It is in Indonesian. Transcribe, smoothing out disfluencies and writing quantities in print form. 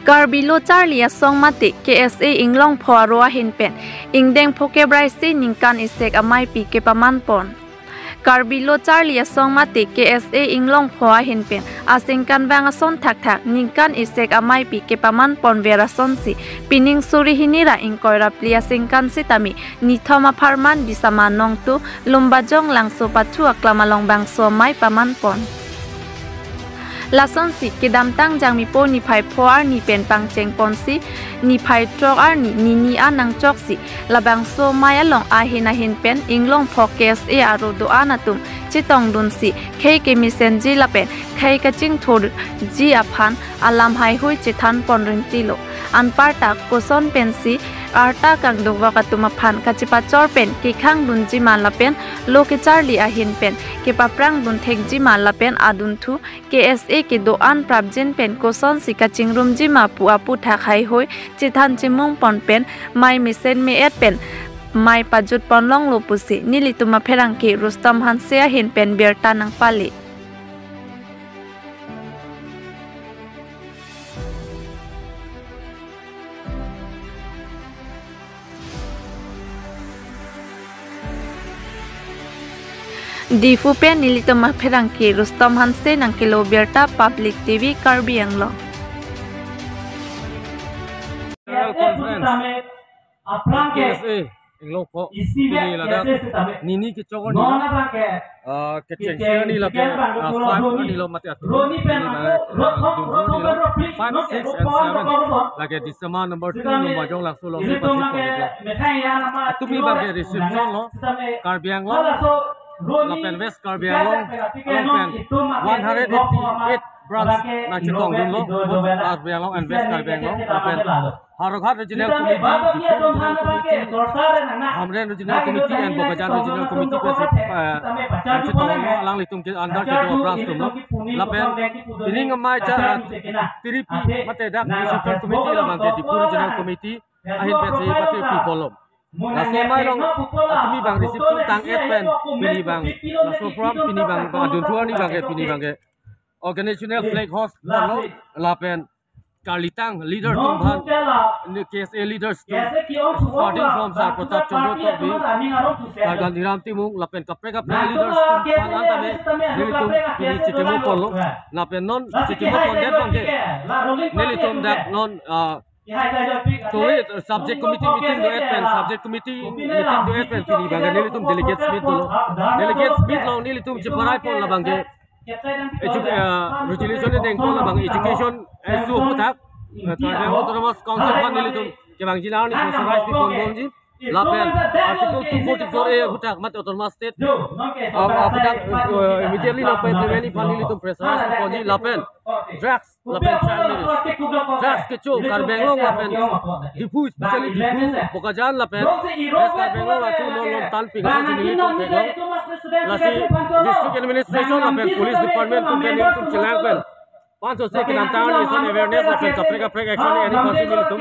Garbilo Charlie song mati KSA inglong phoarwa hinpen ingdeng phokebraisi ningkan isek amai pi ke pamanpon. Garbilo Charlie song mati KSA inglong phoa hinpen asingkan bang son thak ningkan isek amai pi ke pamanpon vera sonsi pining suri hinira ingkoira plia singkan sitami nithoma pharman disama nongtu lumbajong langso pachu aklamalong bangso mai pamanpon. Lason si kedam tang jang mi po ni phai phoar ni pen pang cheng pon si ni phai trok ar ni anang chok si labang so maya long a hin pen inglong phokes e aro do anatum chitong dun si khei ke mi sen ji la pen khei ka ching thor ji aphan alam hai hoi chithan pon rin tilo an parta koson pen si arta kang dogwa ka tuma phan ka chipa chor pen ki khang dun ji man la pen loke charli a hin pen ke paprang dun thek ji man la pen adun thu KSA ke do an prabjin pen koson si ka chingrum ji ma pu apu tha khai hoi chithan chimung pon pen mai misen me et pen mai pajut ponlong lopusi nili tuma pherang ke Rustam Hansia hin pen berta nang pali. Di Fupen nilitama pherangki Rustam Hanse nang kilo Berta Public TV Karbi Anglo. KSA Inglo po ini lada nini kicokon ni kecengsian ni lagi 5 ni lo mati atu ini 5, 6 and 7 lagi di sama number 2 number jong langsung lo pati atu mi bagi reception lo Karbi Anglo Lapen West Karbi Anglo Lapen 188 branch na chitong dun lo Karbi Anglo and West Karbi Anglo Lapen Haroghat Regional Committee, Regional Committee, Hamren Regional Committee and Bogajan Regional Committee pe chitong alang litung ke andar ke do branch tum lo Lapen ini ngamai cha tiripi mate dak Regional Committee la bangke di Regional Committee ahin pe si pati pipolom la somai long atmi bang reception tang pen pini bang la so from pini bang adun thua ni bangke pini bangke organizational flag host lo Lapen Kalitang leader tumhan KSA leaders starting from Sar Pratap Chandra Tobi Sargan Hiram Timung Lapen Kapre leaders tumhan antame nilitum pini chitemu polo Lapen non chitemu pondet bangke nilitum dak non so subject committee meeting do pen subject committee meeting do pen pini bangke nilitum delegates meet lo nilitum jeparai pon la bangke resolution ni dengko la bang education isu putak tarbe autonomous council pan nilitum ke bang jilaw ni pressurized ni kondomji Lapen article 244A putak mat autonomous state putak immediately no implement pan nilitum pressurized ni konji Lapen drugs Lapen child marriage drugs kecu Karbenglo Lapen dipu especially dipu Bogajan Lapen es Karbenglo atu non tan pingan nilitum pegong lasi district administration Lapen police department tum nilitum chilangpen panso se ke nantang ni son awareness Lapen kapre action any possible tum